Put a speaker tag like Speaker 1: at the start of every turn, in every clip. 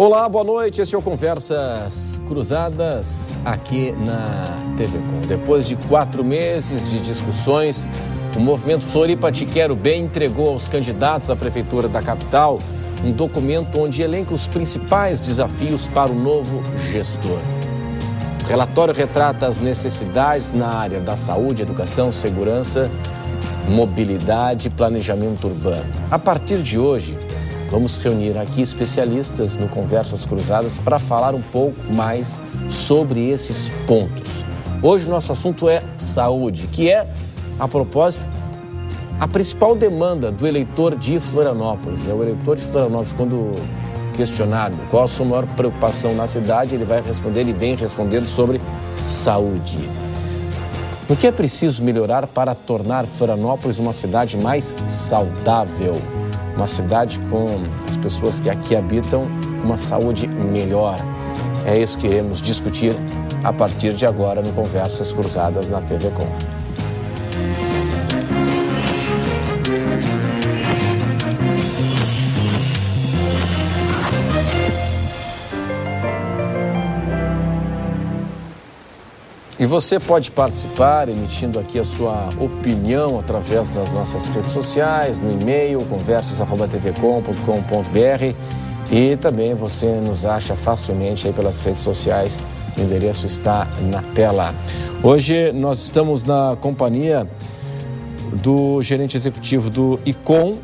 Speaker 1: Olá, boa noite. Esse é o Conversas Cruzadas aqui na TV Com. Depois de 4 meses de discussões, o movimento Floripa Te Quero Bem entregou aos candidatos à prefeitura da capital um documento onde elenca os principais desafios para o novo gestor. O relatório retrata as necessidades na área da saúde, educação, segurança, mobilidade e planejamento urbano. A partir de hoje, vamos reunir aqui especialistas no Conversas Cruzadas para falar um pouco mais sobre esses pontos. Hoje o nosso assunto é saúde, que é, a propósito, a principal demanda do eleitor de Florianópolis. O eleitor de Florianópolis, quando questionado qual a sua maior preocupação na cidade, ele vai responder, ele vem respondendo sobre saúde. O que é preciso melhorar para tornar Florianópolis uma cidade mais saudável? Uma cidade com as pessoas que aqui habitam uma saúde melhor. É isso que iremos discutir a partir de agora no Conversas Cruzadas na TV Com. E você pode participar emitindo aqui a sua opinião através das nossas redes sociais, no e-mail conversas@tvcom.com.br e também você nos acha facilmente aí pelas redes sociais, o endereço está na tela. Hoje nós estamos na companhia do gerente executivo do ICOM,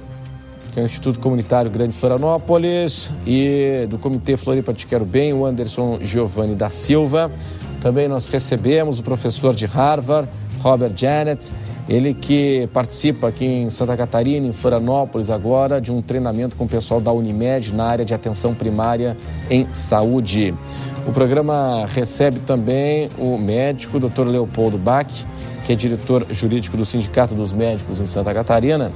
Speaker 1: que é o Instituto Comunitário Grande Florianópolis, e do Comitê Floripa Te Quero Bem, o Anderson Giovanni da Silva. Também nós recebemos o professor de Harvard, Robert Janet, ele que participa aqui em Santa Catarina, em Florianópolis agora, de um treinamento com o pessoal da Unimed na área de atenção primária em saúde. O programa recebe também o médico Dr. Leopoldo Bach, que é diretor jurídico do Sindicato dos Médicos em Santa Catarina,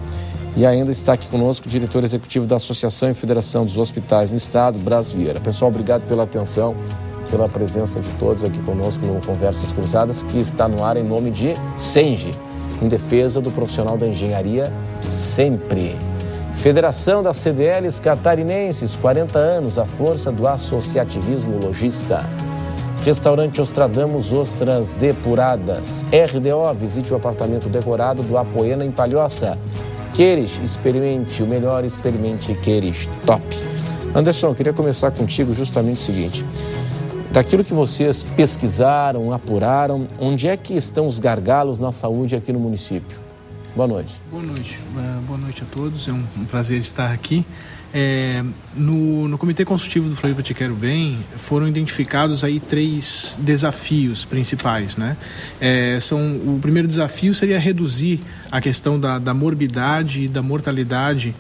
Speaker 1: e ainda está aqui conosco o diretor executivo da Associação e Federação dos Hospitais no Estado, Bras Vieira. Pessoal, obrigado pela atenção, pela presença de todos aqui conosco no Conversas Cruzadas, que está no ar em nome de Senge, em defesa do profissional da engenharia sempre. Federação das CDLs Catarinenses, 40 anos, a força do associativismo lojista. Restaurante Ostradamus, ostras depuradas. RDO, visite o apartamento decorado do Apoena em Palhoça. Queires, experimente o melhor, experimente Queires, top. Anderson, eu queria começar contigo justamente o seguinte: daquilo que vocês pesquisaram, apuraram, onde é que estão os gargalos na saúde aqui no município? Boa noite.
Speaker 2: Boa noite. Boa noite a todos. É um prazer estar aqui. No Comitê Consultivo do Floripa Te Quero Bem, foram identificados aí 3 desafios principais, né? O primeiro desafio seria reduzir a questão da morbidade e da mortalidade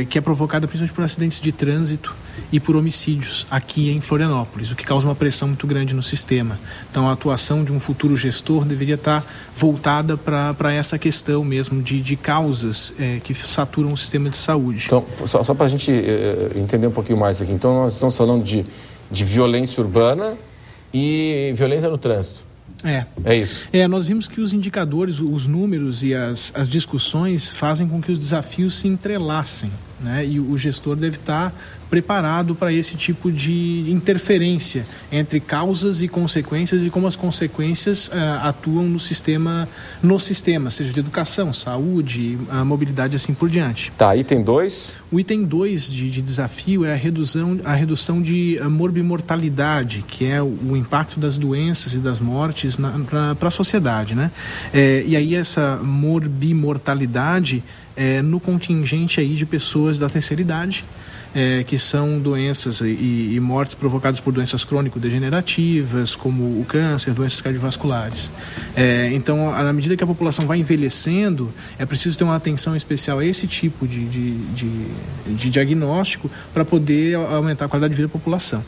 Speaker 2: que é provocada principalmente por acidentes de trânsito e por homicídios aqui em Florianópolis, o que causa uma pressão muito grande no sistema. Então, a atuação de um futuro gestor deveria estar voltada para essa questão mesmo de causas que saturam o sistema de saúde.
Speaker 1: Então, só para a gente entender um pouquinho mais aqui, então nós estamos falando de violência urbana e violência no trânsito. É isso.
Speaker 2: Nós vimos que os indicadores, os números e as discussões fazem com que os desafios se entrelacem, né? E o gestor deve estar preparado para esse tipo de interferência entre causas e consequências e como as consequências atuam no sistema, seja de educação, saúde, mobilidade e assim por diante.
Speaker 1: Tá, item 2.
Speaker 2: O item 2 de desafio é a redução de morbimortalidade, que é o impacto das doenças e das mortes para a sociedade, né? E aí essa morbimortalidade no contingente aí de pessoas da terceira idade, que são doenças e mortes provocadas por doenças crônico-degenerativas, como o câncer, doenças cardiovasculares. Então, na medida que a população vai envelhecendo, é preciso ter uma atenção especial a esse tipo de diagnóstico para poder aumentar a qualidade de vida da população.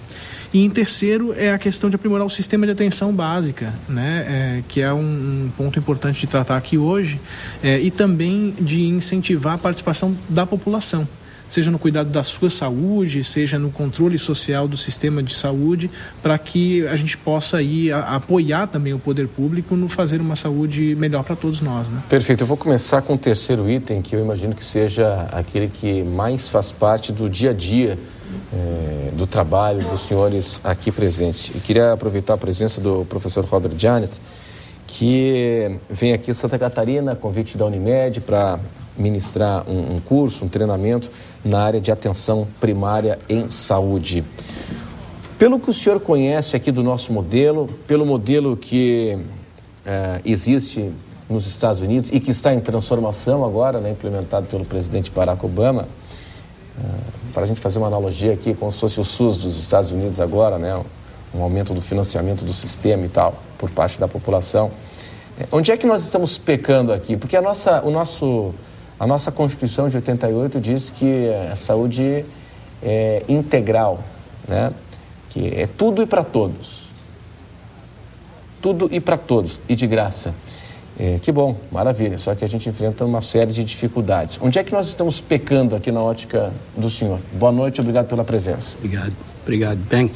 Speaker 2: E em terceiro é a questão de aprimorar o sistema de atenção básica, né? Que é um ponto importante de tratar aqui hoje, e também de incentivar a participação da população, seja no cuidado da sua saúde, seja no controle social do sistema de saúde, para que a gente possa aí apoiar também o poder público no fazer uma saúde melhor para todos nós, né?
Speaker 1: Perfeito. Eu vou começar com o terceiro item, que eu imagino que seja aquele que mais faz parte do dia a dia do trabalho dos senhores aqui presentes. E queria aproveitar a presença do professor Robert Janet, que vem aqui em Santa Catarina, a convite da Unimed, para ministrar um curso, um treinamento na área de atenção primária em saúde. Pelo que o senhor conhece aqui do nosso modelo, pelo modelo que existe nos Estados Unidos e que está em transformação agora, né, implementado pelo presidente Barack Obama, para a gente fazer uma analogia aqui, como se fosse o SUS dos Estados Unidos agora, né, um aumento do financiamento do sistema e tal, por parte da população. Onde é que nós estamos pecando aqui? Porque a nossa Constituição de 88 diz que a saúde é integral, né, que é tudo e para todos. Tudo e para todos, e de graça. Que bom, maravilha, só que a gente enfrenta uma série de dificuldades. Onde é que nós estamos pecando aqui na ótica do senhor? Boa noite, obrigado pela presença.
Speaker 3: Obrigado. Bem,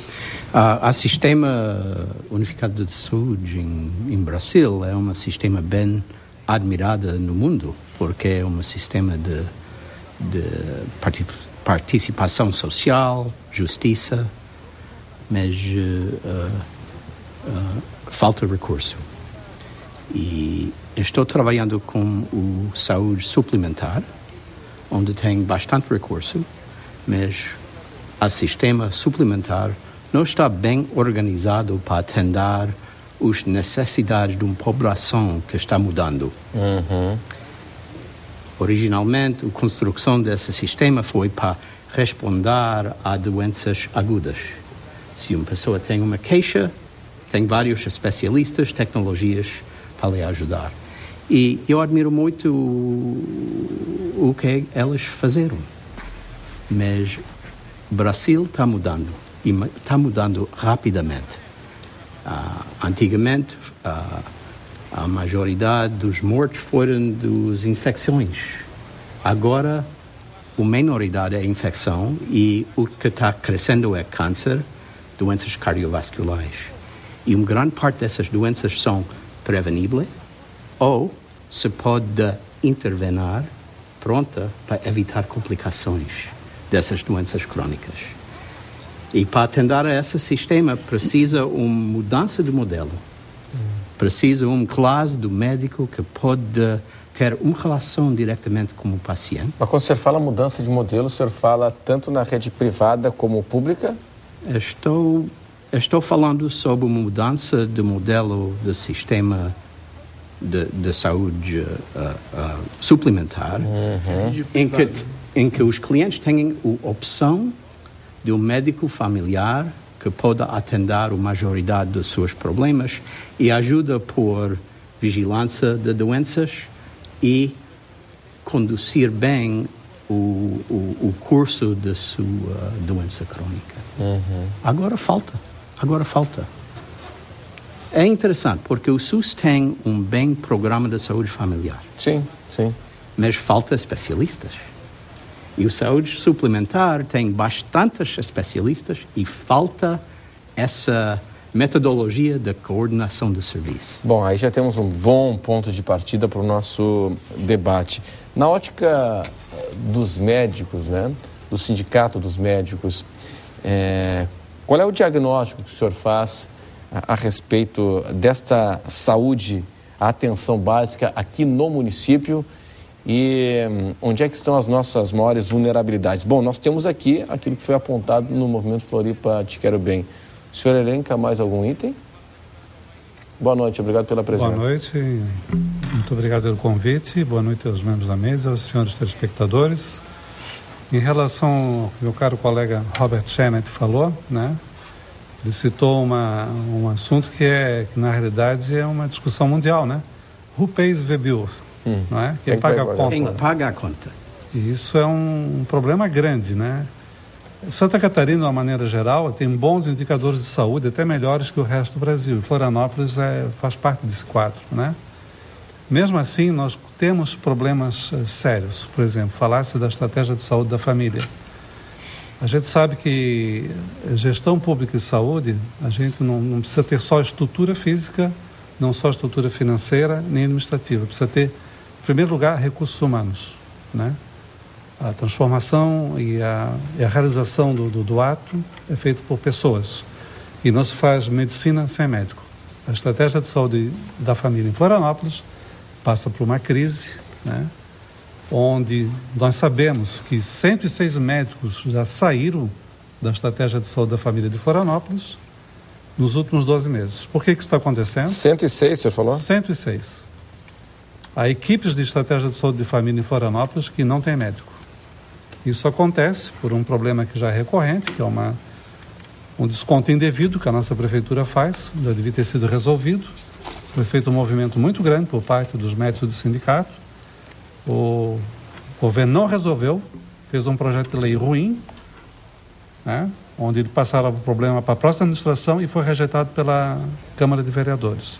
Speaker 3: o Sistema Unificado de Saúde em Brasil é um sistema bem admirado no mundo, porque é um sistema de participação social, justiça, mas falta recurso. E estou trabalhando com o saúde suplementar, onde tem bastante recurso, mas o sistema suplementar não está bem organizado para atender as necessidades de uma população que está mudando. Originalmente, a construção desse sistema foi para responder a doenças agudas. Se uma pessoa tem uma queixa, tem vários especialistas, tecnologias para lhe ajudar. E eu admiro muito o que elas fizeram. Mas o Brasil está mudando, e está mudando rapidamente. Antigamente, a maioridade dos mortos foram das infecções. Agora, a minoridade é infecção e o que está crescendo é câncer, doenças cardiovasculares. E uma grande parte dessas doenças são preveníveis ou se pode intervenir pronta para evitar complicações dessas doenças crónicas. E para atender a esse sistema precisa uma mudança de modelo. Precisa uma classe do médico que pode ter uma relação diretamente com o paciente.
Speaker 1: Mas quando o senhor fala mudança de modelo, o senhor fala tanto na rede privada como pública?
Speaker 3: Estou falando sobre uma mudança de modelo do sistema de saúde suplementar, em que os clientes têm a opção de um médico familiar que pode atender a maioridade dos seus problemas e ajuda por vigilância de doenças e conduzir bem o curso da sua doença crônica. Agora falta. É interessante, porque o SUS tem um bem programa de saúde familiar.
Speaker 1: Sim.
Speaker 3: Mas falta especialistas. E o saúde suplementar tem bastantes especialistas e falta essa metodologia da coordenação de serviço.
Speaker 1: Bom, aí já temos um bom ponto de partida para o nosso debate. Na ótica dos médicos, né, do Sindicato dos Médicos, qual é o diagnóstico que o senhor faz a respeito desta saúde, a atenção básica aqui no município e onde é que estão as nossas maiores vulnerabilidades? Bom, nós temos aqui aquilo que foi apontado no Movimento Floripa Te Quero Bem. O senhor elenca mais algum item? Boa noite, obrigado pela presença.
Speaker 4: Boa noite, muito obrigado pelo convite, boa noite aos membros da mesa, aos senhores telespectadores. Em relação ao que meu caro colega Robert Janet falou, né? Ele citou um assunto que na realidade é uma discussão mundial, né? Who pays the bill? Não é? Quem paga a conta?
Speaker 3: Quem paga a conta.
Speaker 4: E isso é um problema grande, né? Santa Catarina, de uma maneira geral, tem bons indicadores de saúde, até melhores que o resto do Brasil. Florianópolis faz parte desse quadro, né? Mesmo assim, nós temos problemas sérios. Por exemplo, falasse da estratégia de saúde da família. A gente sabe que gestão pública de saúde, a gente não precisa ter só estrutura física, não só estrutura financeira, nem administrativa. Precisa ter, em primeiro lugar, recursos humanos, né? A transformação e a realização do ato é feita por pessoas. E não se faz medicina sem médico. A estratégia de saúde da família em Florianópolis passa por uma crise, né, onde nós sabemos que 106 médicos já saíram da estratégia de saúde da família de Florianópolis nos últimos 12 meses. Por que isso está acontecendo?
Speaker 1: 106, o senhor falou?
Speaker 4: 106. Há equipes de estratégia de saúde de família em Florianópolis que não têm médico. Isso acontece por um problema que já é recorrente, que é um desconto indevido que a nossa prefeitura faz, já devia ter sido resolvido. Foi feito um movimento muito grande por parte dos médicos do sindicato. O governo não resolveu, fez um projeto de lei ruim, né, onde ele passava o problema para a próxima administração e foi rejeitado pela Câmara de Vereadores.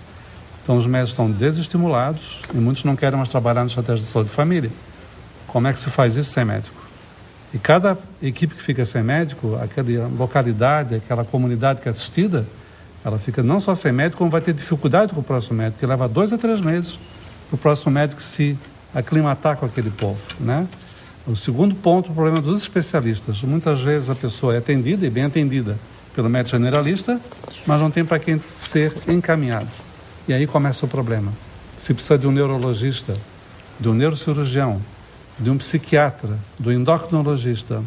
Speaker 4: Então os médicos estão desestimulados e muitos não querem mais trabalhar na estratégia de saúde de família. Como é que se faz isso sem médico? E cada equipe que fica sem médico, aquela localidade, aquela comunidade que é assistida, ela fica não só sem médico, como vai ter dificuldade com o próximo médico, que leva 2 a 3 meses para o próximo médico se aclimatar com aquele povo, né? O segundo ponto, o problema dos especialistas. Muitas vezes a pessoa é atendida, e bem atendida, pelo médico generalista, mas não tem para quem ser encaminhado. E aí começa o problema. Se precisa de um neurologista, de um neurocirurgião, de um psiquiatra, do endocrinologista,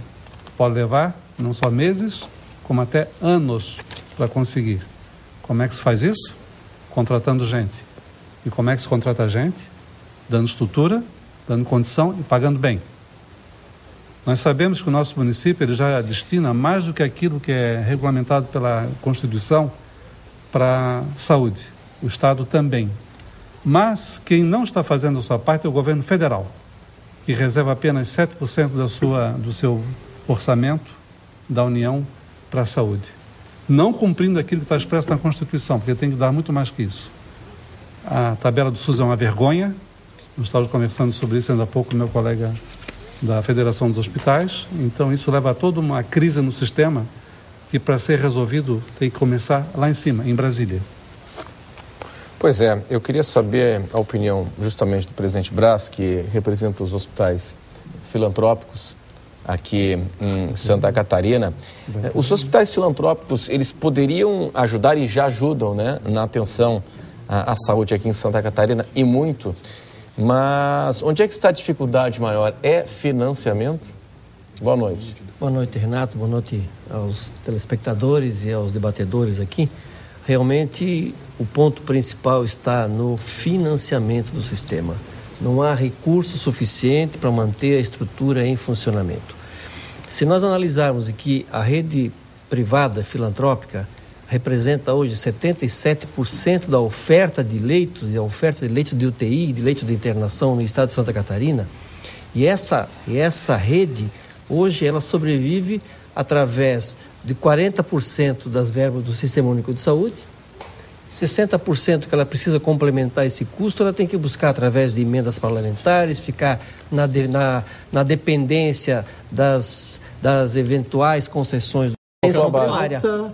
Speaker 4: pode levar não só meses, como até anos para conseguir. Como é que se faz isso? Contratando gente. E como é que se contrata gente? Dando estrutura, dando condição e pagando bem. Nós sabemos que o nosso município ele já destina mais do que aquilo que é regulamentado pela Constituição para saúde. O Estado também. Mas quem não está fazendo a sua parte é o governo federal, que reserva apenas 7% do seu orçamento da União para a saúde. Não cumprindo aquilo que está expresso na Constituição, porque tem que dar muito mais que isso. A tabela do SUS é uma vergonha. Nós estávamos conversando sobre isso ainda há pouco com meu colega da Federação dos Hospitais. Então isso leva a toda uma crise no sistema que para ser resolvido tem que começar lá em cima, em Brasília.
Speaker 1: Pois é, eu queria saber a opinião justamente do presidente Braz, que representa os hospitais filantrópicos aqui em Santa Catarina. Os hospitais filantrópicos, eles poderiam ajudar e já ajudam, né, na atenção à saúde aqui em Santa Catarina e muito, mas onde é que está a dificuldade maior? É financiamento? Boa noite.
Speaker 5: Boa noite, Renato. Boa noite aos telespectadores e aos debatedores aqui. Realmente, o ponto principal está no financiamento do sistema. Não há recurso suficiente para manter a estrutura em funcionamento. Se nós analisarmos que a rede privada filantrópica representa hoje 77% da oferta de leitos, de UTI, de leitos de internação no estado de Santa Catarina, e essa rede, hoje, ela sobrevive através de 40% das verbas do Sistema Único de Saúde, 60% que ela precisa complementar esse custo, ela tem que buscar através de emendas parlamentares, ficar na dependência das eventuais concessões do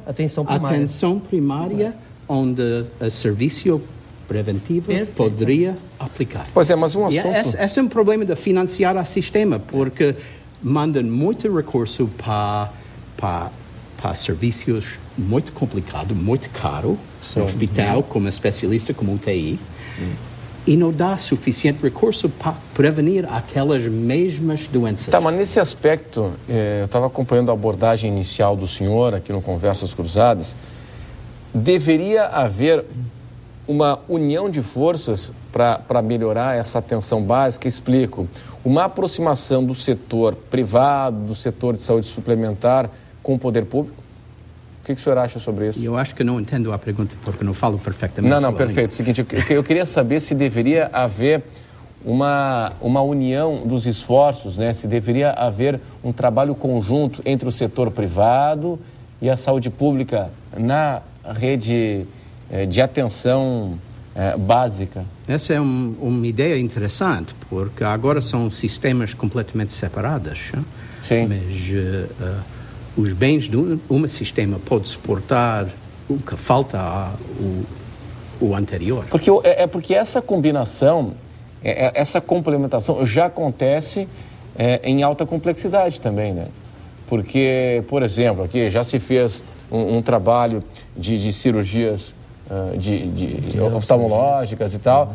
Speaker 3: Atenção primária, onde o serviço preventivo poderia aplicar.
Speaker 1: Pois é, mas um assunto...
Speaker 3: Esse é um problema de financiar o sistema, porque mandam muito recurso para serviços muito complicados, muito caros, no hospital, como especialista, como UTI, e não dá suficiente recurso para prevenir aquelas mesmas doenças.
Speaker 1: Tá, mas nesse aspecto, eu estava acompanhando a abordagem inicial do senhor aqui no Conversas Cruzadas, deveria haver uma união de forças para melhorar essa atenção básica. Explico. Uma aproximação do setor privado, do setor de saúde suplementar com o poder público. O que o senhor acha sobre isso?
Speaker 3: Eu acho que não entendo a pergunta porque não falo perfeitamente.
Speaker 1: Não, perfeito. Seguinte, eu queria saber se deveria haver uma união dos esforços, né? Se deveria haver um trabalho conjunto entre o setor privado e a saúde pública na rede de atenção básica.
Speaker 3: Essa é uma ideia interessante, porque agora são sistemas completamente separados.
Speaker 1: Sim.
Speaker 3: Mas os bens de um sistema pode suportar o que falta o anterior.
Speaker 1: Porque essa combinação, essa complementação já acontece em alta complexidade também, né? Porque, por exemplo, aqui já se fez um trabalho de cirurgias de oftalmológicas e tal,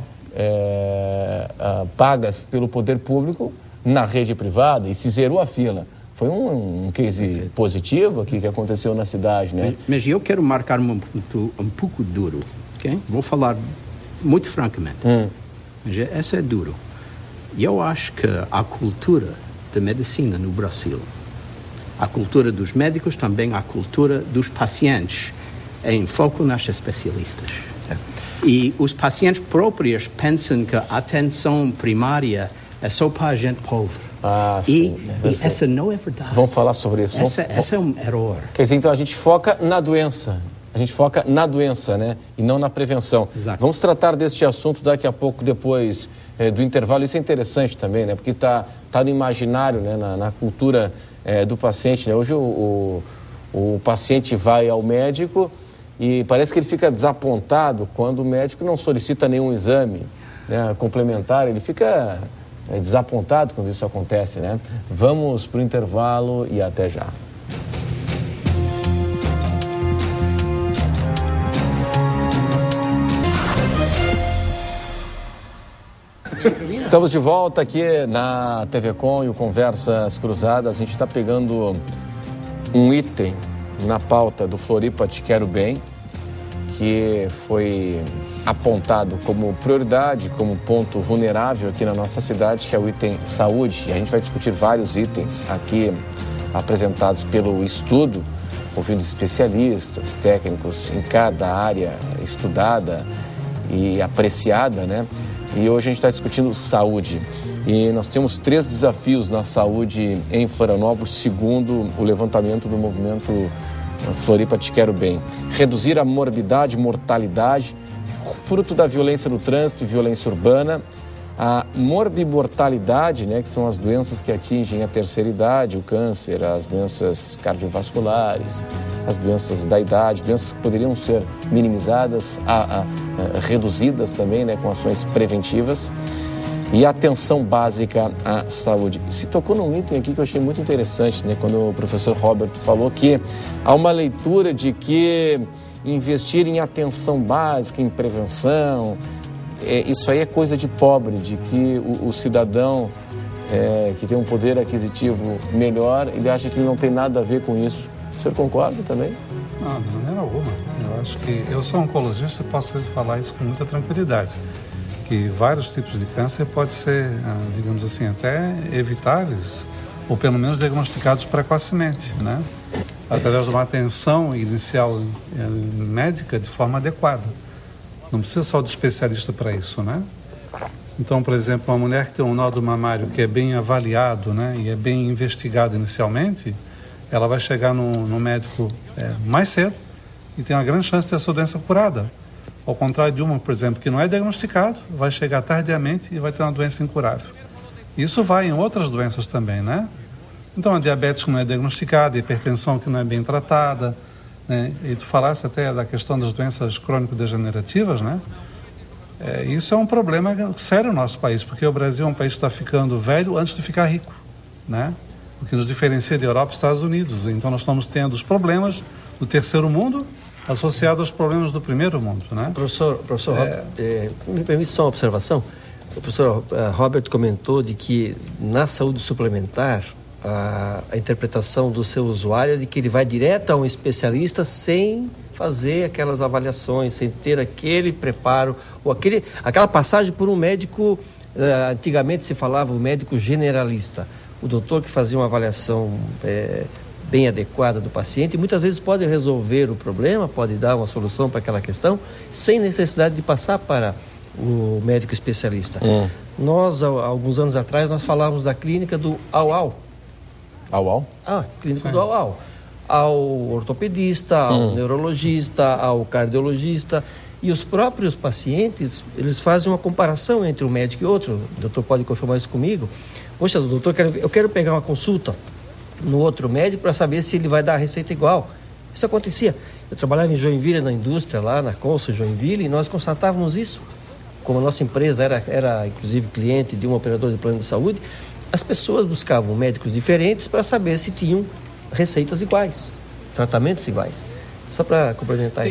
Speaker 1: pagas pelo poder público na rede privada, e se zerou a fila. Foi um case positivo aqui que aconteceu na cidade, né?
Speaker 3: Mas eu quero marcar um ponto um pouco duro, ok? Vou falar muito francamente. Mas esse é duro. Eu acho que a cultura da medicina no Brasil, a cultura dos médicos, também a cultura dos pacientes, é em foco nas especialistas. E os pacientes próprios pensam que a atenção primária é só para a gente pobre. E essa não é verdade.
Speaker 1: Vamos falar sobre isso.
Speaker 3: Essa é um erro.
Speaker 1: Quer dizer, então a gente foca na doença. A gente foca na doença, né? E não na prevenção.
Speaker 3: Exato.
Speaker 1: Vamos tratar deste assunto daqui a pouco, depois do intervalo. Isso é interessante também, né? Porque está no imaginário, né? Na cultura do paciente, né? Hoje o paciente vai ao médico e parece que ele fica desapontado quando o médico não solicita nenhum exame, né, complementar. Ele fica desapontado quando isso acontece, né? Vamos para o intervalo e até já. Estamos de volta aqui na TV Com e o Conversas Cruzadas. A gente está pegando um item na pauta do Floripa Te Quero Bem, que foi apontado como prioridade, como ponto vulnerável aqui na nossa cidade, que é o item saúde. E a gente vai discutir vários itens aqui apresentados pelo estudo, ouvindo especialistas, técnicos em cada área estudada e apreciada, né? E hoje a gente está discutindo saúde. E nós temos 3 desafios na saúde em Florianópolis, segundo o levantamento do movimento Floripa Te Quero Bem. Reduzir a morbidade, mortalidade, fruto da violência no trânsito e violência urbana. A morbimortalidade, né, que são as doenças que atingem a terceira idade, o câncer, as doenças cardiovasculares, as doenças da idade, doenças que poderiam ser minimizadas, reduzidas também, né, com ações preventivas. E a atenção básica à saúde. Se tocou num item aqui que eu achei muito interessante, né, quando o professor Roberto falou que há uma leitura de que investir em atenção básica, em prevenção, isso aí é coisa de pobre, de que o cidadão que tem um poder aquisitivo melhor, ele acha que não tem nada a ver com isso. O senhor concorda também?
Speaker 4: Não, de maneira alguma. Eu acho que eu sou oncologista e posso falar isso com muita tranquilidade, que vários tipos de câncer podem ser, digamos assim, até evitáveis, ou pelo menos diagnosticados precocemente, né? Através de uma atenção inicial médica de forma adequada. Não precisa só do especialista para isso, né? Então, por exemplo, uma mulher que tem um nódulo mamário que é bem avaliado, né, e é bem investigado inicialmente, ela vai chegar no médico mais cedo e tem uma grande chance de ter a sua doença curada. Ao contrário de uma, por exemplo, que não é diagnosticado, vai chegar tardiamente e vai ter uma doença incurável. Isso vai em outras doenças também, né? Então, a diabetes que não é diagnosticada, a hipertensão que não é bem tratada, né? E tu falasse até da questão das doenças crônico-degenerativas, né? Isso é um problema sério no nosso país, porque o Brasil é um país que está ficando velho antes de ficar rico, né? O que nos diferencia da Europa e Estados Unidos. Então, nós estamos tendo os problemas do terceiro mundo associados aos problemas do primeiro mundo, né?
Speaker 5: Professor me permite só uma observação? O professor Robert comentou de que na saúde suplementar a interpretação do seu usuário é de que ele vai direto a um especialista sem fazer aquelas avaliações, sem ter aquele preparo ou aquela passagem por um médico. Antigamente se falava o médico generalista, o doutor que fazia uma avaliação bem adequada do paciente e muitas vezes pode resolver o problema, pode dar uma solução para aquela questão sem necessidade de passar para o médico especialista. Nós, há alguns anos atrás, nós falávamos da clínica do Au-Au.
Speaker 1: Au-Au?
Speaker 5: Clínica do Au-Au. Ao ortopedista, ao neurologista, ao cardiologista. E os próprios pacientes, eles fazem uma comparação entre um médico e outro. O doutor pode confirmar isso comigo. Poxa, doutor, eu quero pegar uma consulta no outro médico para saber se ele vai dar a receita igual. Isso acontecia. Eu trabalhava em Joinville, na indústria, lá na Consul Joinville, e nós constatávamos isso. Como a nossa empresa era inclusive cliente de um operador de plano de saúde, as pessoas buscavam médicos diferentes para saber se tinham receitas iguais, tratamentos iguais. Só para complementar,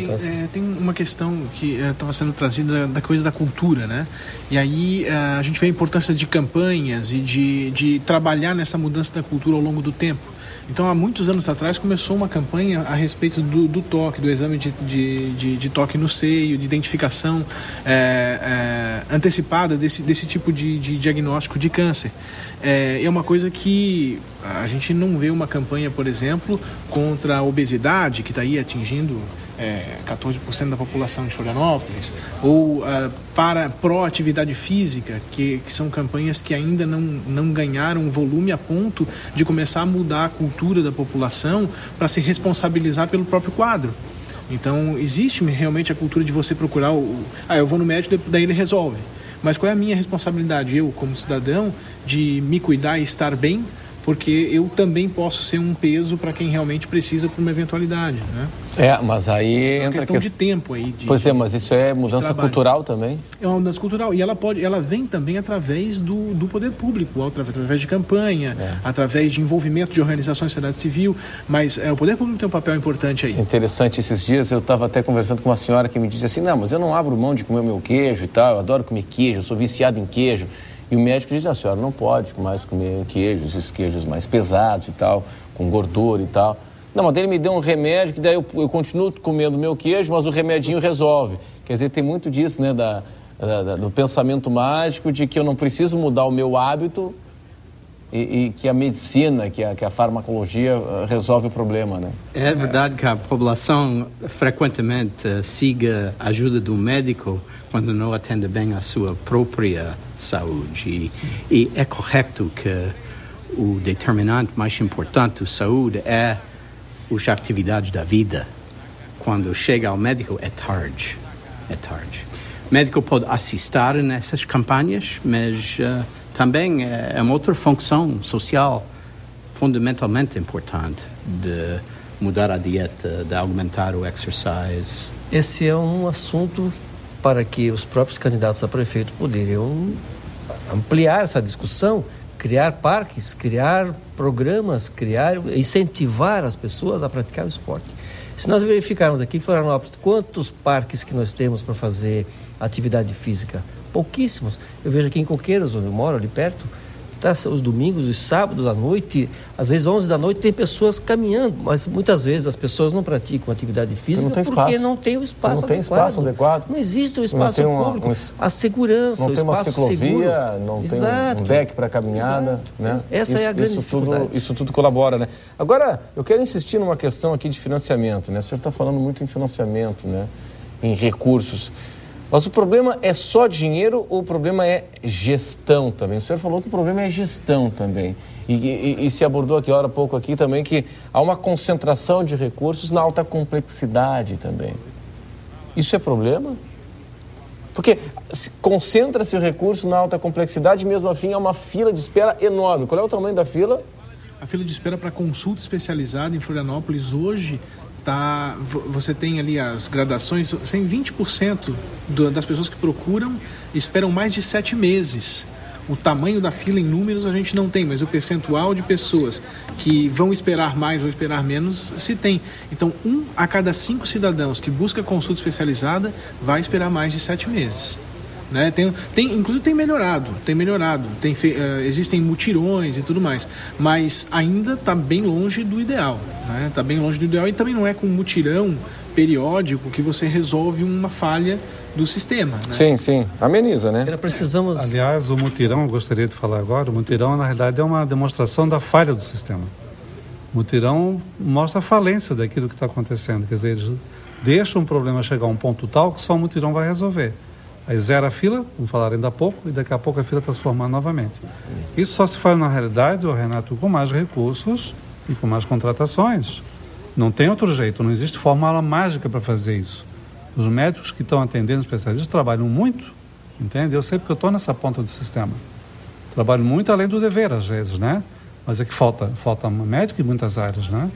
Speaker 2: tem uma questão que estava sendo trazida da coisa da cultura, né? E aí a gente vê a importância de campanhas e de trabalhar nessa mudança da cultura ao longo do tempo. Então, há muitos anos atrás, começou uma campanha a respeito do toque, do exame de toque no seio, de identificação antecipada desse tipo de diagnóstico de câncer. É uma coisa que a gente não vê uma campanha, por exemplo, contra a obesidade, que está aí atingindo 14% da população de Florianópolis, ou para pró-atividade física, que são campanhas que ainda não ganharam volume a ponto de começar a mudar a cultura da população para se responsabilizar pelo próprio quadro. Então, existe realmente a cultura de você procurar eu vou no médico, daí ele resolve. Mas qual é a minha responsabilidade, eu como cidadão, de me cuidar e estar bem, porque eu também posso ser um peso para quem realmente precisa para uma eventualidade, né?
Speaker 1: Mas aí entra
Speaker 2: questão de tempo aí.
Speaker 1: Mas isso é mudança cultural também?
Speaker 2: É uma mudança cultural e ela vem também através do poder público, através de campanha, através de envolvimento de organizações da sociedade civil, mas o poder público tem um papel importante aí.
Speaker 1: Interessante, esses dias eu estava até conversando com uma senhora que me disse assim, não, mas eu não abro mão de comer o meu queijo e tal, eu adoro comer queijo, eu sou viciado em queijo. E o médico diz, a senhora não pode mais comer queijos, esses queijos mais pesados e tal, com gordura e tal. Não, mas ele me deu um remédio, que daí eu continuo comendo meu queijo, mas o remedinho resolve. Quer dizer, tem muito disso, né, do pensamento mágico, de que eu não preciso mudar o meu hábito e que a medicina, que a farmacologia resolve o problema, né?
Speaker 3: É verdade que a população frequentemente siga a ajuda do médico quando não atende bem a sua própria saúde. E é correto que o determinante mais importante da saúde é as atividades da vida. Quando chega ao médico, é tarde. O médico pode assistir nessas campanhas, mas também é uma outra função social fundamentalmente importante de mudar a dieta, de aumentar o exercise.
Speaker 5: Esse é um assunto para que os próprios candidatos a prefeito poderiam ampliar essa discussão, criar parques, criar programas, incentivar as pessoas a praticar o esporte. Se nós verificarmos aqui em Florianópolis quantos parques que nós temos para fazer atividade física, pouquíssimos. Eu vejo aqui em Coqueiros, onde eu moro, ali perto, os domingos, os sábados à noite, às vezes 11 da noite, tem pessoas caminhando, mas muitas vezes as pessoas não praticam atividade física porque não tem o espaço adequado. Não tem espaço adequado. Não existe o espaço público, a segurança, o espaço seguro.
Speaker 1: Não tem uma ciclovia, não tem um deck para caminhada. Né?
Speaker 5: Essa é a grande dificuldade.
Speaker 1: Isso tudo colabora, né? Agora, eu quero insistir numa questão aqui de financiamento, né? O senhor está falando muito em financiamento, né? Em recursos. Mas o problema é só dinheiro ou o problema é gestão também? O senhor falou que o problema é gestão também. E se abordou aqui, há pouco aqui também, que há uma concentração de recursos na alta complexidade também. Isso é problema? Porque concentra-se o recurso na alta complexidade e mesmo assim há uma fila de espera enorme. Qual é o tamanho da fila?
Speaker 2: A fila de espera para consulta especializada em Florianópolis hoje... Você tem ali as gradações, 20% das pessoas que procuram esperam mais de 7 meses. O tamanho da fila em números a gente não tem, mas o percentual de pessoas que vão esperar mais ou esperar menos se tem. Então, 1 a cada 5 cidadãos que busca consulta especializada vai esperar mais de 7 meses. Né? Inclusive tem melhorado, existem mutirões e tudo mais, mas ainda está bem longe do ideal, né? Está bem longe do ideal e também não é com um mutirão periódico que você resolve uma falha do sistema, né?
Speaker 1: Sim, ameniza, né?
Speaker 4: Aliás, o mutirão, eu gostaria de falar agora, o mutirão na realidade é uma demonstração da falha do sistema. O mutirão mostra a falência daquilo que está acontecendo, quer dizer, eles deixam um problema chegar a um ponto tal que só o mutirão vai resolver. Aí zera a fila, vamos falar ainda há pouco, e daqui a pouco a fila está se formando novamente. Isso só se faz na realidade, Renato, com mais recursos e com mais contratações. Não tem outro jeito, não existe fórmula mágica para fazer isso. Os médicos que estão atendendo especialistas trabalham muito, entende? Eu sei porque eu estou nessa ponta do sistema. Trabalho muito além do dever, às vezes, né? Mas é que falta médico em muitas áreas, né?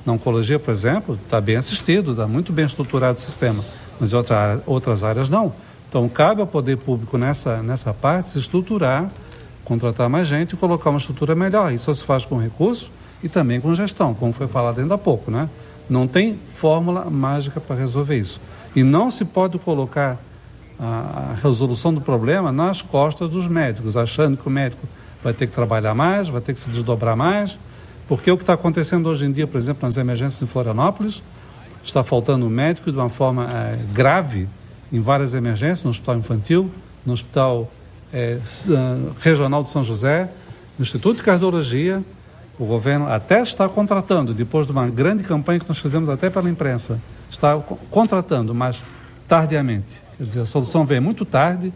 Speaker 4: Na oncologia, por exemplo, está bem assistido, está muito bem estruturado o sistema, mas em outras áreas não. Então, cabe ao poder público nessa parte se estruturar contratar mais gente e colocar uma estrutura melhor. Isso só se faz com recursos e também com gestão, como foi falado ainda há pouco, né? Não tem fórmula mágica para resolver isso. E não se pode colocar a resolução do problema nas costas dos médicos, achando que o médico vai ter que trabalhar mais, vai ter que se desdobrar mais, porque o que está acontecendo hoje em dia, por exemplo, nas emergências em Florianópolis, está faltando médico de uma forma grave em várias emergências, no Hospital Infantil, no Hospital Regional de São José, no Instituto de Cardiologia. O governo até está contratando, depois de uma grande campanha que nós fizemos até pela imprensa, está contratando, mas tardiamente. Quer dizer, a solução vem muito tarde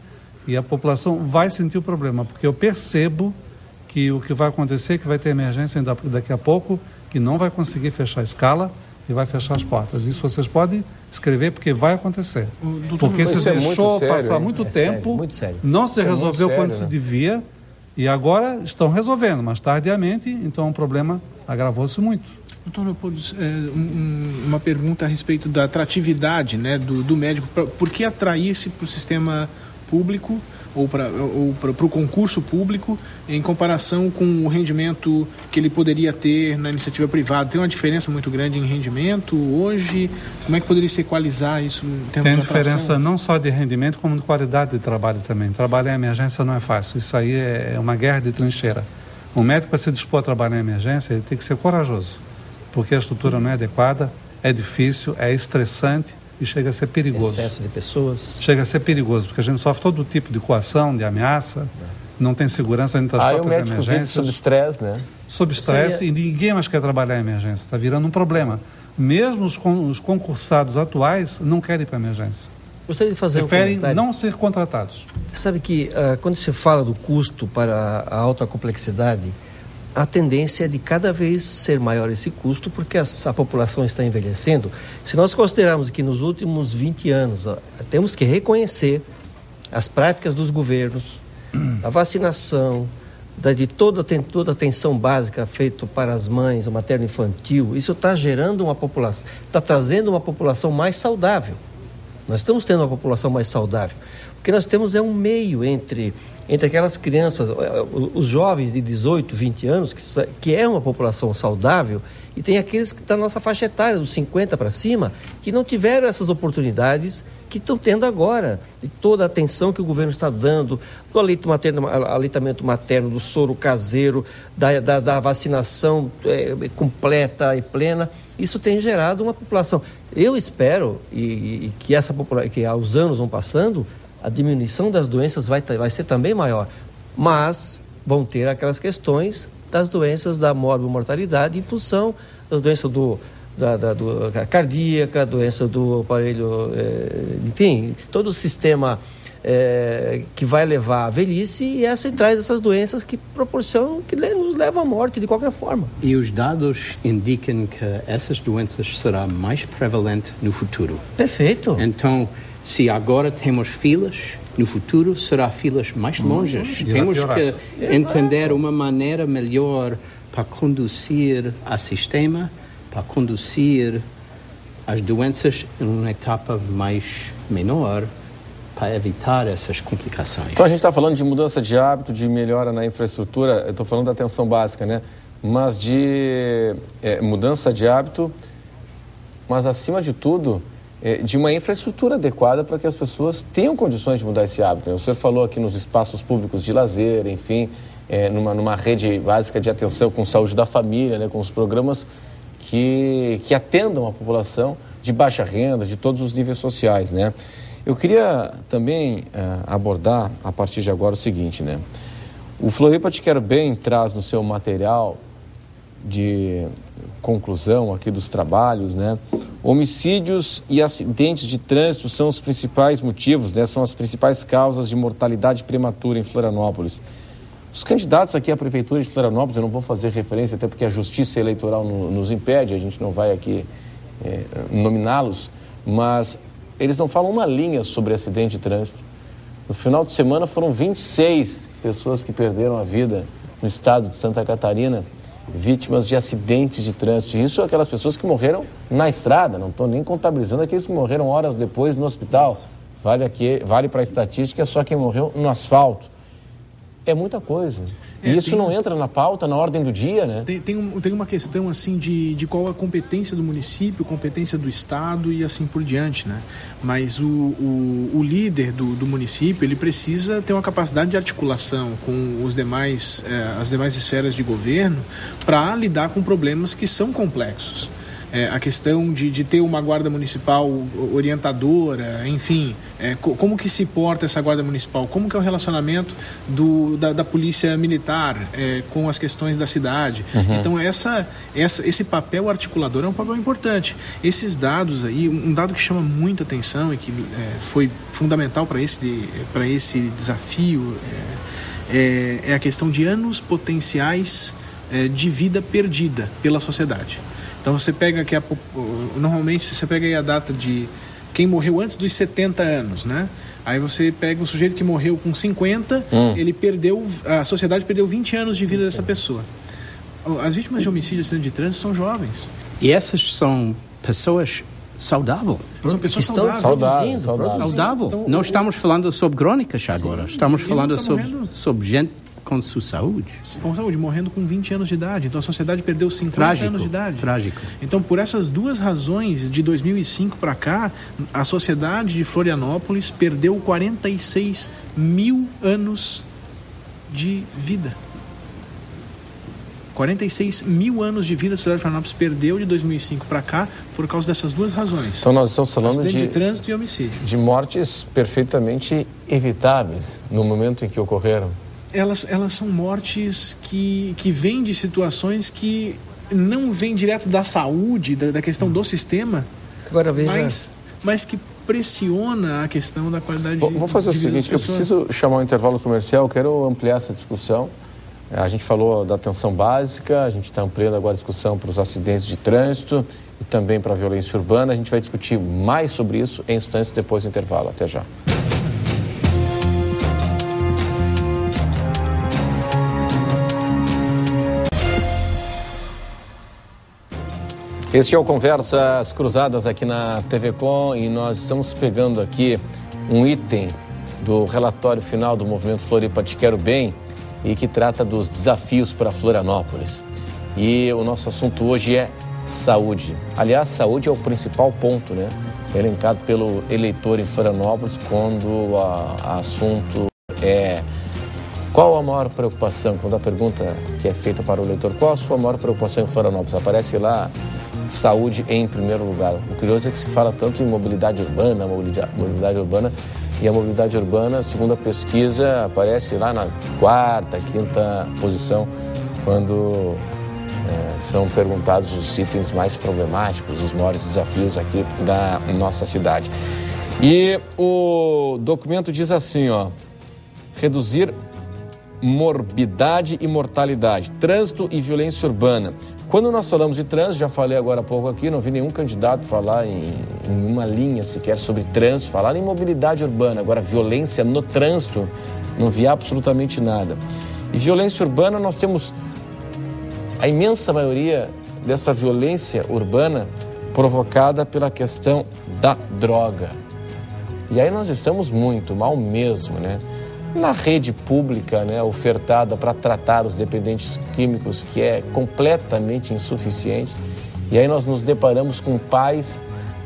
Speaker 4: e a população vai sentir o problema, porque eu percebo que o que vai acontecer é que vai ter emergência daqui a pouco, que não vai conseguir fechar a escala e vai fechar as portas. Isso vocês podem escrever, porque vai acontecer. Porque se deixou passar muito tempo, não se resolveu quando se devia, e agora estão resolvendo, mas tardiamente, então o problema agravou-se muito.
Speaker 2: Doutor Leopoldo, uma pergunta a respeito da atratividade, né, do médico. Por que atrair-se para o sistema público ou para o concurso público em comparação com o rendimento que ele poderia ter na iniciativa privada? Tem uma diferença muito grande em rendimento hoje? Como é que poderia se equalizar isso em termos de atração?
Speaker 4: Tem diferença não só de rendimento, como de qualidade de trabalho também. Trabalhar em emergência não é fácil. Isso aí é uma guerra de trincheira. O médico, para se dispor a trabalhar em emergência, ele tem que ser corajoso, porque a estrutura não é adequada, é difícil, é estressante e chega a ser perigoso.
Speaker 5: Excesso de pessoas.
Speaker 4: Chega a ser perigoso, porque a gente sofre todo tipo de coação, de ameaça, não tem segurança dentro das próprias emergências.
Speaker 1: Aí o médico vive sob estresse, né?
Speaker 4: Sob estresse, e ninguém mais quer trabalhar em emergência. Está virando um problema. Mesmo os concursados atuais não querem ir para a emergência.
Speaker 5: Gostaria de fazer
Speaker 4: preferem não ser contratados.
Speaker 5: Sabe que quando se fala do custo para a alta complexidade, a tendência é de cada vez ser maior esse custo, porque a população está envelhecendo. Se nós considerarmos que nos últimos 20 anos temos que reconhecer as práticas dos governos, a vacinação, de toda a atenção básica feita para as mães, o materno-infantil, isso está gerando uma população, está trazendo uma população mais saudável. Nós estamos tendo uma população mais saudável. O que nós temos é um meio entre aquelas crianças, os jovens de 18, 20 anos, que é uma população saudável, e tem aqueles que estão na nossa faixa etária, dos 50 para cima, que não tiveram essas oportunidades que estão tendo agora, de toda a atenção que o governo está dando, do aleitamento materno, do soro caseiro, da vacinação completa e plena. Isso tem gerado uma população. Eu espero que aos anos vão passando, a diminuição das doenças vai ser também maior, mas vão ter aquelas questões das doenças da morbimortalidade em função das doenças da cardíaca, doença do aparelho, enfim, todo o sistema que vai levar à velhice, e essa traz essas doenças que proporcionam, que nos levam à morte de qualquer forma.
Speaker 3: E os dados indicam que essas doenças serão mais prevalentes no futuro.
Speaker 5: Perfeito.
Speaker 3: Então, se agora temos filas, no futuro será filas mais longas. Temos que entender uma maneira melhor para conduzir o sistema, para conduzir as doenças em uma etapa menor, para evitar essas complicações.
Speaker 1: Então a gente está falando de mudança de hábito, de melhora na infraestrutura, eu estou falando da atenção básica, né? Mas de mudança de hábito, mas acima de tudo, de uma infraestrutura adequada para que as pessoas tenham condições de mudar esse hábito. O senhor falou aqui nos espaços públicos de lazer, enfim, numa rede básica de atenção com saúde da família, né? Com os programas que atendam a população de baixa renda, de todos os níveis sociais, né? Eu queria também abordar, a partir de agora, o seguinte, né? O Floripa Te Quero Bem traz no seu material de conclusão aqui dos trabalhos, né? Homicídios e acidentes de trânsito são os principais motivos, né? São as principais causas de mortalidade prematura em Florianópolis. Os candidatos aqui à Prefeitura de Florianópolis, eu não vou fazer referência, até porque a Justiça Eleitoral nos impede, a gente não vai aqui nominá-los, mas eles não falam uma linha sobre acidente de trânsito. No final de semana foram 26 pessoas que perderam a vida no estado de Santa Catarina, vítimas de acidentes de trânsito. Isso aquelas pessoas que morreram na estrada, não estou nem contabilizando aqueles que morreram horas depois no hospital. Vale para a estatística só quem morreu no asfalto. é muita coisa. E isso não entra na pauta, na ordem do dia, né?
Speaker 2: Tem uma questão, assim, de qual a competência do município, competência do Estado e assim por diante, né? Mas o líder do município, ele precisa ter uma capacidade de articulação com as demais esferas de governo para lidar com problemas que são complexos. A questão de ter uma guarda municipal orientadora, enfim, como que se porta essa guarda municipal, como que é o relacionamento da polícia militar com as questões da cidade. Então esse papel articulador é um papel importante. Esses dados aí, um dado que chama muita atenção e que foi fundamental para esse desafio é a questão de anos potenciais de vida perdida pela sociedade. Então você pega normalmente você pega aí a data de quem morreu antes dos 70 anos, né? Aí você pega o sujeito que morreu com 50, a sociedade perdeu 20 anos de vida dessa pessoa. As vítimas de homicídio e acidente de trânsito são jovens.
Speaker 3: E essas são pessoas saudáveis.
Speaker 2: São pessoas
Speaker 1: saudáveis.
Speaker 3: Então, não estamos falando sobre crônicas agora. Estamos falando sobre gente com sua saúde.
Speaker 2: Com saúde, morrendo com 20 anos de idade. Então a sociedade perdeu 50 anos de idade.
Speaker 3: Trágico.
Speaker 2: Então, por essas duas razões, de 2005 para cá, a sociedade de Florianópolis perdeu 46 mil anos de vida. 46 mil anos de vida a cidade de Florianópolis perdeu de 2005 para cá por causa dessas duas razões.
Speaker 1: Então nós estamos falando
Speaker 2: acidente de trânsito e homicídio.
Speaker 1: De mortes perfeitamente evitáveis no momento em que ocorreram.
Speaker 2: Elas são mortes que vêm de situações que não vêm direto da saúde, da questão do sistema,
Speaker 5: agora veja,
Speaker 2: mas que pressiona a questão da qualidade de vida.
Speaker 1: Vou fazer o seguinte, eu preciso chamar um intervalo comercial, quero ampliar essa discussão. A gente falou da atenção básica, a gente está ampliando agora a discussão para os acidentes de trânsito e também para a violência urbana. A gente vai discutir mais sobre isso em instantes depois do intervalo. Até já. Este é o Conversas Cruzadas aqui na TV Com e nós estamos pegando aqui um item do relatório final do Movimento Floripa Te Quero Bem e que trata dos desafios para Florianópolis. E o nosso assunto hoje é saúde. Aliás, saúde é o principal ponto, né? Elencado pelo eleitor em Florianópolis quando o assunto é qual a maior preocupação, quando a pergunta que é feita para o eleitor, qual a sua maior preocupação em Florianópolis? Aparece lá saúde em primeiro lugar. O curioso é que se fala tanto em mobilidade urbana, e a mobilidade urbana, segundo a pesquisa, aparece lá na quarta, quinta posição, quando são perguntados os itens mais problemáticos, os maiores desafios aqui da nossa cidade. E o documento diz assim, reduzir morbidade e mortalidade, trânsito e violência urbana. Quando nós falamos de trânsito, já falei agora há pouco aqui, não vi nenhum candidato falar em uma linha sequer sobre trânsito, falar em mobilidade urbana. Agora, violência no trânsito, não vi absolutamente nada. E violência urbana, nós temos a imensa maioria dessa violência urbana provocada pela questão da droga. E aí nós estamos muito mal mesmo, né? Na rede pública, né, ofertada para tratar os dependentes químicos, que é completamente insuficiente. E aí nós nos deparamos com pais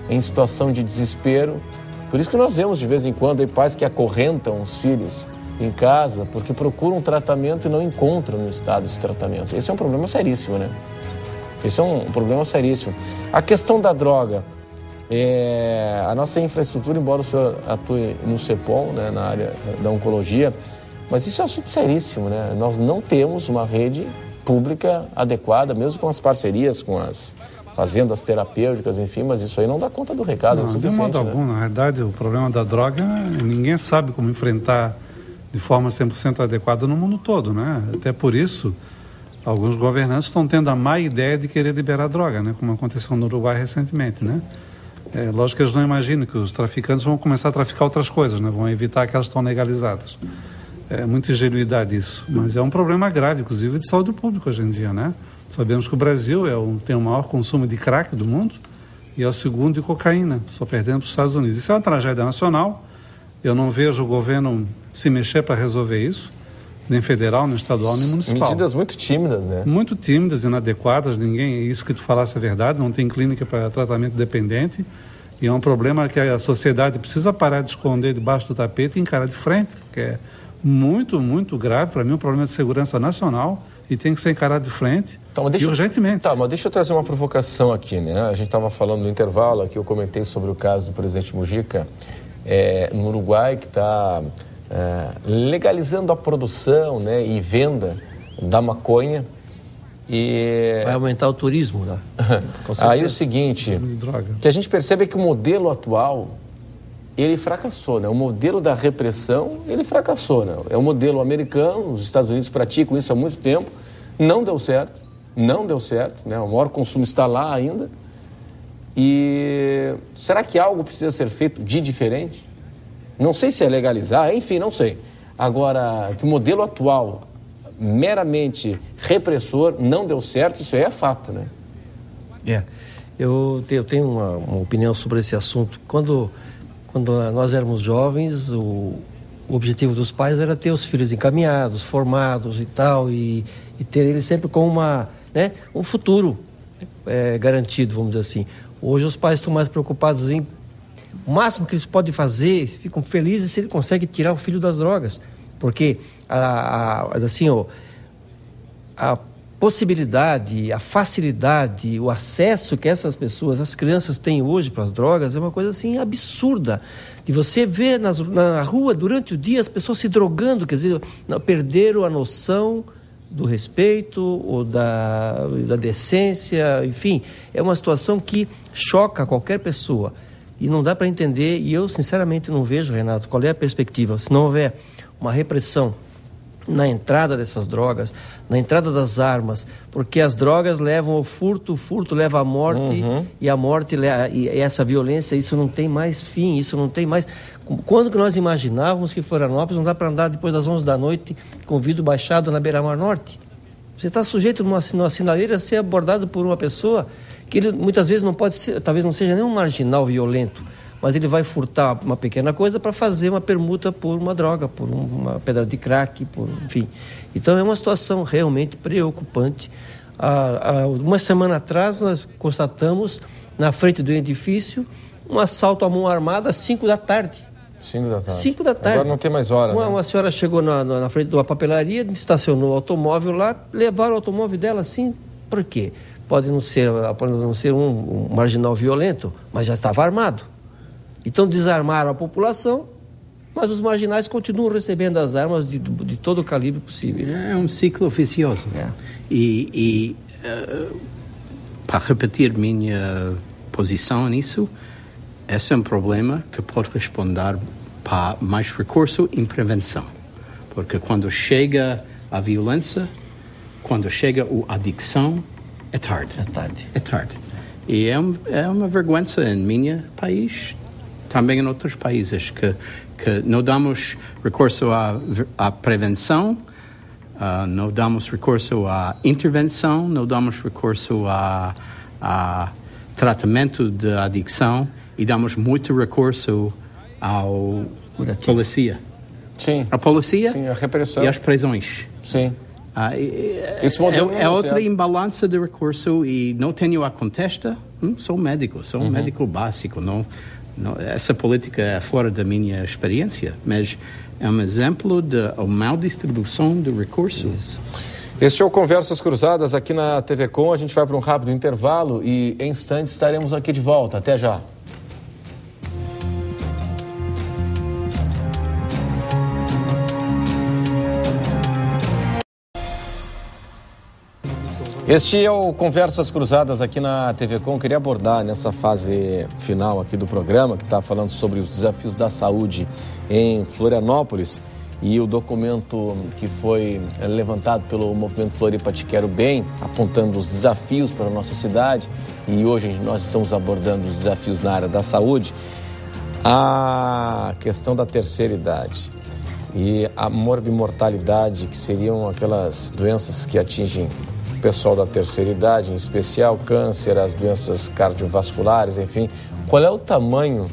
Speaker 1: em situação de desespero. Por isso que nós vemos de vez em quando aí, pais que acorrentam os filhos em casa porque procuram um tratamento e não encontram no estado esse tratamento. Esse é um problema seríssimo, né? Esse é um problema seríssimo. A questão da droga. A nossa infraestrutura, embora o senhor atue no CEPOL, né, na área da oncologia, mas isso é um assunto seríssimo, né? Nós não temos uma rede pública adequada, mesmo com as parcerias, com as fazendas terapêuticas, enfim, mas isso aí não dá conta do recado, é insuficiente.
Speaker 4: De modo algum, na realidade, o problema da droga, ninguém sabe como enfrentar de forma 100% adequada no mundo todo, né? Até por isso, alguns governantes estão tendo a má ideia de querer liberar droga, né? Como aconteceu no Uruguai recentemente, né? Lógico que eles não imaginam que os traficantes vão começar a traficar outras coisas, né? Vão evitar que elas estão legalizadas. É muita ingenuidade isso, mas é um problema grave, inclusive, de saúde pública hoje em dia, né? Sabemos que o Brasil tem o maior consumo de crack do mundo e é o segundo de cocaína, só perdendo para os Estados Unidos. Isso é uma tragédia nacional, eu não vejo o governo se mexer para resolver isso, nem federal, nem estadual, nem municipal.
Speaker 1: Medidas muito tímidas, né?
Speaker 4: Muito tímidas, inadequadas, isso que tu falasse é verdade, não tem clínica para tratamento dependente, e é um problema que a sociedade precisa parar de esconder debaixo do tapete e encarar de frente, porque é muito, muito grave, para mim, um problema de segurança nacional, e tem que ser encarado de frente e urgentemente.
Speaker 1: Mas deixa eu trazer uma provocação aqui, né? A gente estava falando no intervalo aqui, eu comentei sobre o caso do presidente Mujica, no Uruguai, que está legalizando a produção, né, e venda da maconha. E
Speaker 5: vai aumentar o turismo, né?
Speaker 1: Aí o seguinte, que a gente percebe é que o modelo atual, ele fracassou, né? O modelo da repressão, ele fracassou, né? É o modelo americano, os Estados Unidos praticam isso há muito tempo, não deu certo, né? O maior consumo está lá ainda. E será que algo precisa ser feito de diferente? Não sei se é legalizar, enfim, não sei. Agora, que o modelo atual, meramente repressor, não deu certo, isso aí é fato, né?
Speaker 5: Eu tenho uma opinião sobre esse assunto. Quando nós éramos jovens, o objetivo dos pais era ter os filhos encaminhados, formados e tal, e ter eles sempre com um futuro garantido, vamos dizer assim. Hoje os pais estão mais preocupados em o máximo que eles podem fazer, ficam felizes se ele consegue tirar o filho das drogas, porque a possibilidade, a facilidade, o acesso que essas pessoas, as crianças têm hoje para as drogas é uma coisa assim absurda. De você ver na rua durante o dia as pessoas se drogando, quer dizer, perderam a noção do respeito ou da decência, enfim, é uma situação que choca qualquer pessoa e não dá para entender, e eu sinceramente não vejo, Renato, qual é a perspectiva. Se não houver uma repressão na entrada dessas drogas, na entrada das armas, porque as drogas levam ao furto, o furto leva à morte, e a morte, e essa violência, isso não tem mais fim, isso não tem mais... Quando que nós imaginávamos que Florianópolis não dá para andar depois das 11 da noite com o vidro baixado na Beira-Mar Norte? Você está sujeito numa sinaleira a ser abordado por uma pessoa que ele muitas vezes não pode ser, talvez não seja nem um marginal violento, mas ele vai furtar uma pequena coisa para fazer uma permuta por uma droga, por uma pedra de crack, enfim. Então é uma situação realmente preocupante. Uma semana atrás nós constatamos na frente do edifício um assalto à mão armada às 5 da tarde.
Speaker 1: 5 da tarde.
Speaker 5: 5 da tarde.
Speaker 1: Agora não tem mais hora, né?
Speaker 5: Uma senhora chegou na frente de uma papelaria, estacionou o automóvel lá, levaram o automóvel dela assim, por quê? Pode não ser um marginal violento, mas já estava armado. Então desarmaram a população, mas os marginais continuam recebendo as armas de todo o calibre possível.
Speaker 3: É um ciclo vicioso. Para repetir minha posição nisso, esse é um problema que pode responder para mais recurso em prevenção. Porque quando chega a violência, quando chega a adicção, é tarde. É tarde. E é uma vergonha em meu país, também em outros países, que não damos recurso à prevenção, não damos recurso à intervenção, não damos recurso a tratamento de adicção e damos muito recurso ao polícia.
Speaker 1: Sim.
Speaker 3: A polícia.
Speaker 1: Sim, a repressão.
Speaker 3: E as prisões.
Speaker 1: Sim. Esse modelo
Speaker 3: é outra imbalança de recurso e não tenho a contesta. Sou médico, sou um médico básico. Não, essa política é fora da minha experiência, mas é um exemplo de má distribuição de recursos.
Speaker 1: Este é o Conversas Cruzadas aqui na TV Com. A gente vai para um rápido intervalo e em instantes estaremos aqui de volta. Até já. Este é o Conversas Cruzadas aqui na TV Com. Queria abordar nessa fase final aqui do programa, que está falando sobre os desafios da saúde em Florianópolis, e o documento que foi levantado pelo Movimento Floripa Te Quero Bem, apontando os desafios para a nossa cidade, e hoje nós estamos abordando os desafios na área da saúde, a questão da terceira idade e a morbimortalidade, que seriam aquelas doenças que atingem o pessoal da terceira idade, em especial câncer, as doenças cardiovasculares, enfim. Qual é o tamanho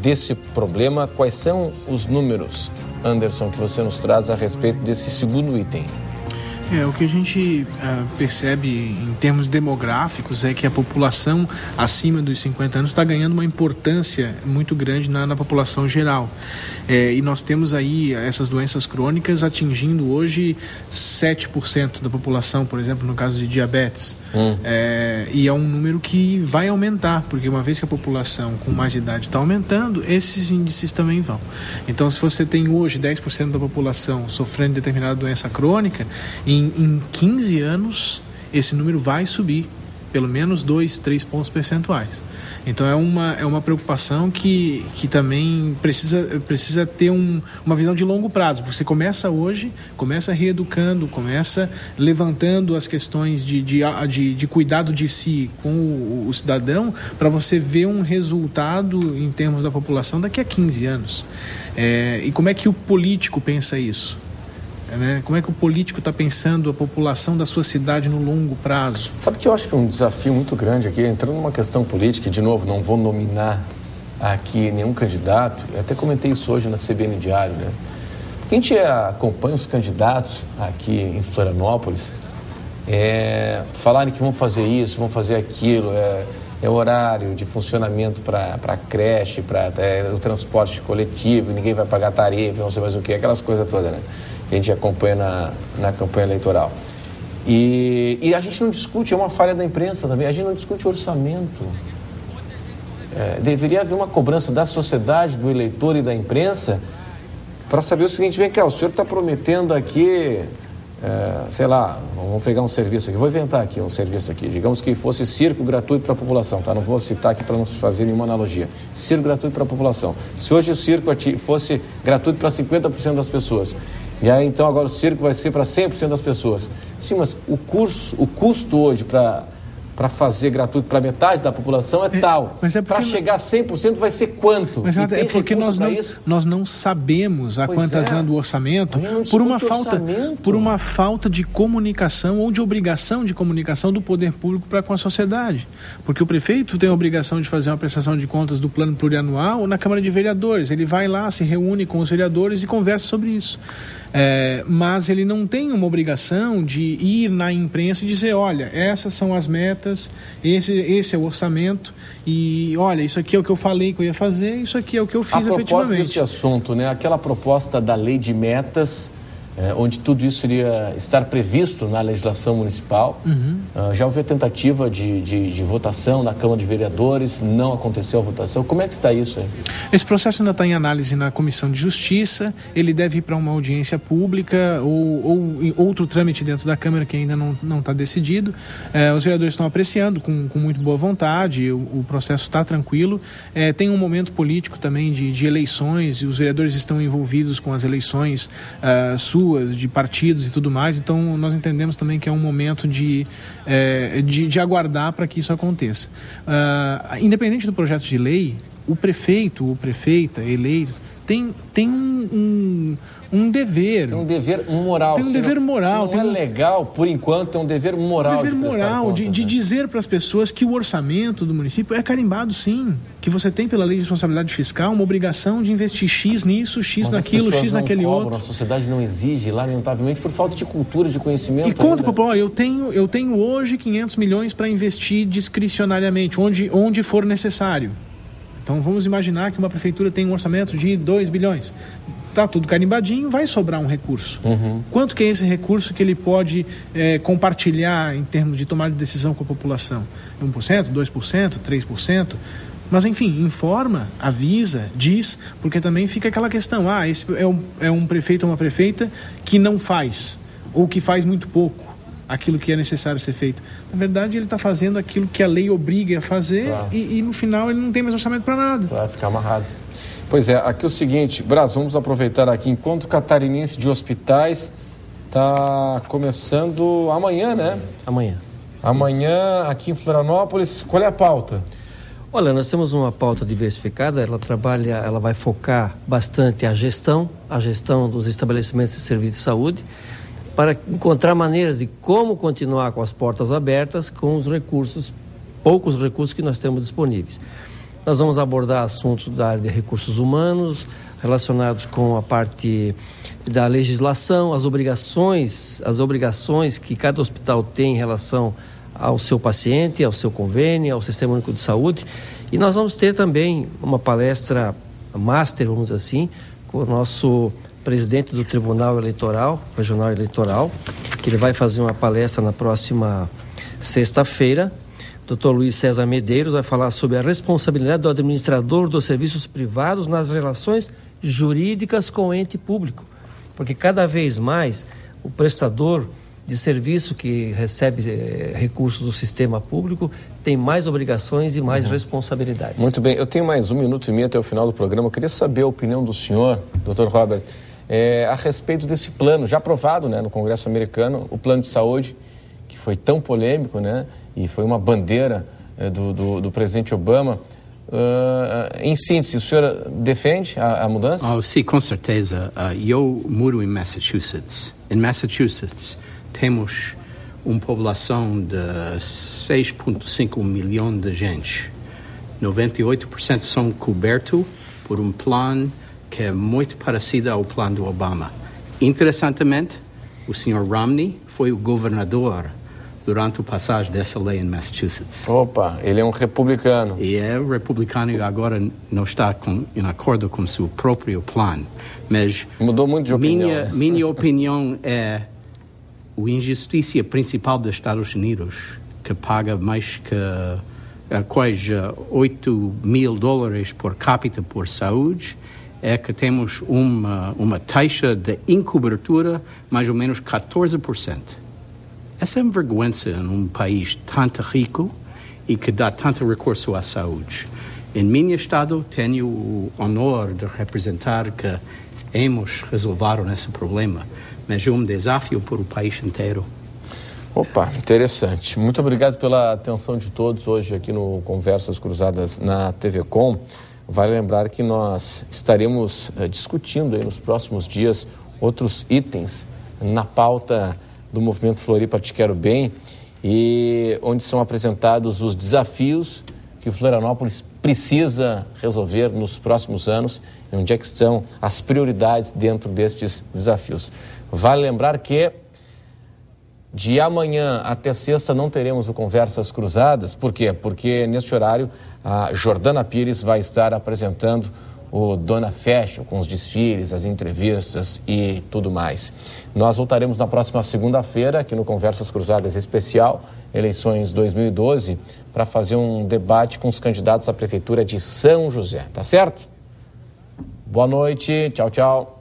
Speaker 1: desse problema? Quais são os números Anderson, que você nos traz a respeito desse segundo item?
Speaker 2: O que a gente percebe em termos demográficos é que a população acima dos 50 anos está ganhando uma importância muito grande na população geral. E nós temos aí essas doenças crônicas atingindo hoje 7% da população, por exemplo, no caso de diabetes. E é um número que vai aumentar, porque uma vez que a população com mais idade está aumentando, esses índices também vão. Então, se você tem hoje 10% da população sofrendo de determinada doença crônica, em 15 anos, esse número vai subir pelo menos 2-3 pontos percentuais. Então é uma preocupação que também precisa ter uma visão de longo prazo. Você começa hoje, começa reeducando, começa levantando as questões de cuidado de si com o cidadão, para você ver um resultado em termos da população daqui a 15 anos. E como é que o político pensa isso? Como é que o político está pensando a população da sua cidade no longo prazo?
Speaker 1: Sabe que eu acho que é um desafio muito grande aqui, entrando numa questão política, e de novo, não vou nominar aqui nenhum candidato, eu até comentei isso hoje na CBN Diário, né? Porque a gente acompanha os candidatos aqui em Florianópolis, falarem que vão fazer isso, vão fazer aquilo, horário de funcionamento para creche, para o transporte coletivo, ninguém vai pagar tarifa, não sei mais o que, aquelas coisas todas, né? Que a gente acompanha na campanha eleitoral. E a gente não discute, é uma falha da imprensa também, a gente não discute orçamento. Deveria haver uma cobrança da sociedade, do eleitor e da imprensa para saber o seguinte: vem cá, o senhor está prometendo aqui, sei lá, vamos pegar um serviço aqui, vou inventar aqui um serviço aqui, digamos que fosse circo gratuito para a população, tá? Não vou citar aqui para não se fazer nenhuma analogia. Circo gratuito para a população. Se hoje o circo fosse gratuito para 50% das pessoas, e aí então agora o circo vai ser para 100% das pessoas. Sim, mas o custo hoje para fazer gratuito para metade da população é tal. Para chegar a 100% vai ser quanto?
Speaker 2: Mas é porque nós não sabemos a quantas anda o orçamento por uma falta de comunicação ou de obrigação de comunicação do poder público para com a sociedade. Porque o prefeito tem a obrigação de fazer uma prestação de contas do plano plurianual na Câmara de Vereadores. Ele vai lá, se reúne com os vereadores e conversa sobre isso. Mas ele não tem uma obrigação de ir na imprensa e dizer: olha, essas são as metas, esse é o orçamento, e olha, isso aqui é o que eu falei que eu ia fazer, isso aqui é o que eu fiz efetivamente.
Speaker 1: A propósito deste assunto, né, aquela proposta da lei de metas, onde tudo isso iria estar previsto na legislação municipal. Já houve a tentativa de votação na Câmara de Vereadores, não aconteceu a votação. Como é que está isso aí?
Speaker 2: Esse processo ainda está em análise na Comissão de Justiça, ele deve ir para uma audiência pública ou outro trâmite dentro da Câmara que ainda não está decidido. Os vereadores estão apreciando com muito boa vontade, o processo está tranquilo. Tem um momento político também de eleições, e os vereadores estão envolvidos com as eleições de partidos e tudo mais, então nós entendemos também que é um momento de aguardar para que isso aconteça. Independente do projeto de lei, o prefeito ou prefeita eleito tem um dever. Tem um dever moral.
Speaker 1: Tem um dever moral. Se não é legal, por enquanto, tem um dever moral.
Speaker 2: Um dever moral de dizer para as pessoas que o orçamento do município é carimbado, sim. Que você tem, pela lei de responsabilidade fiscal, uma obrigação de investir X nisso, X naquilo, X naquele outro.
Speaker 1: A sociedade não exige, lamentavelmente, por falta de cultura, de conhecimento.
Speaker 2: E conta, Popó, eu tenho hoje 500 milhões para investir discricionariamente, onde for necessário. Então vamos imaginar que uma prefeitura tem um orçamento de 2 bilhões. Está tudo carimbadinho, vai sobrar um recurso. Quanto que é esse recurso que ele pode compartilhar em termos de tomar de decisão com a população? 1%, 2%, 3%? Mas enfim, informa, avisa, diz, porque também fica aquela questão: esse é um prefeito ou uma prefeita que não faz, ou que faz muito pouco aquilo que é necessário ser feito. Na verdade, ele está fazendo aquilo que a lei obriga a fazer, claro. E no final ele não tem mais orçamento para nada.
Speaker 1: Vai ficar amarrado. Pois é, aqui é o seguinte, Braz, vamos aproveitar aqui, Encontro Catarinense de Hospitais está começando amanhã, né? Amanhã, aqui em Florianópolis. Qual é a pauta?
Speaker 5: Olha, nós temos uma pauta diversificada, ela vai focar bastante a gestão dos estabelecimentos de serviço de saúde, para encontrar maneiras de como continuar com as portas abertas com os poucos recursos que nós temos disponíveis. Nós vamos abordar assuntos da área de recursos humanos, relacionados com a parte da legislação, as obrigações que cada hospital tem em relação ao seu paciente, ao seu convênio, ao Sistema Único de Saúde. E nós vamos ter também uma palestra master, vamos dizer assim, com o nosso presidente do Tribunal Eleitoral, Regional Eleitoral, que ele vai fazer uma palestra na próxima sexta-feira. Dr. Luiz César Medeiros vai falar sobre a responsabilidade do administrador dos serviços privados nas relações jurídicas com o ente público, porque cada vez mais o prestador de serviço que recebe recursos do sistema público tem mais obrigações e mais responsabilidades.
Speaker 1: Muito bem, eu tenho mais 1 minuto e meio até o final do programa. Eu queria saber a opinião do senhor, Dr. Robert, a respeito desse plano já aprovado, né, no Congresso americano, o plano de saúde, que foi tão polêmico, né, e foi uma bandeira do presidente Obama. Em síntese, o senhor defende a mudança?
Speaker 3: Sim, com certeza. Eu moro em Massachusetts. Em Massachusetts temos uma população de 6,5 milhões de gente. 98% são cobertos por um plano que é muito parecido ao plano do Obama. Interessantemente, o Sr. Romney foi o governador durante a passagem dessa lei em Massachusetts.
Speaker 1: Opa, ele é um republicano.
Speaker 3: E é republicano e agora não está em acordo com seu próprio plano. Mas
Speaker 1: mudou muito de opinião.
Speaker 3: Minha opinião é a injustiça principal dos Estados Unidos, que paga mais que quase $8.000 por capita por saúde, é que temos uma taxa de incobertura mais ou menos 14%. Essa é uma vergonha em um país tanto rico e que dá tanto recurso à saúde. Em meu estado, tenho o honor de representar que hemos resolvido esse problema, mas é um desafio para o país inteiro.
Speaker 1: Opa, interessante. Muito obrigado pela atenção de todos hoje aqui no Conversas Cruzadas na TV Com. Vale lembrar que nós estaremos discutindo aí nos próximos dias outros itens na pauta do Movimento Floripa Te Quero Bem, e onde são apresentados os desafios que Florianópolis precisa resolver nos próximos anos e onde é que estão as prioridades dentro destes desafios. Vale lembrar que de amanhã até sexta não teremos o Conversas Cruzadas. Por quê? Porque neste horário a Jordana Pires vai estar apresentando o Dona Fashion, com os desfiles, as entrevistas e tudo mais. Nós voltaremos na próxima segunda-feira, aqui no Conversas Cruzadas Especial, eleições 2012, para fazer um debate com os candidatos à Prefeitura de São José. Tá certo? Boa noite, tchau, tchau.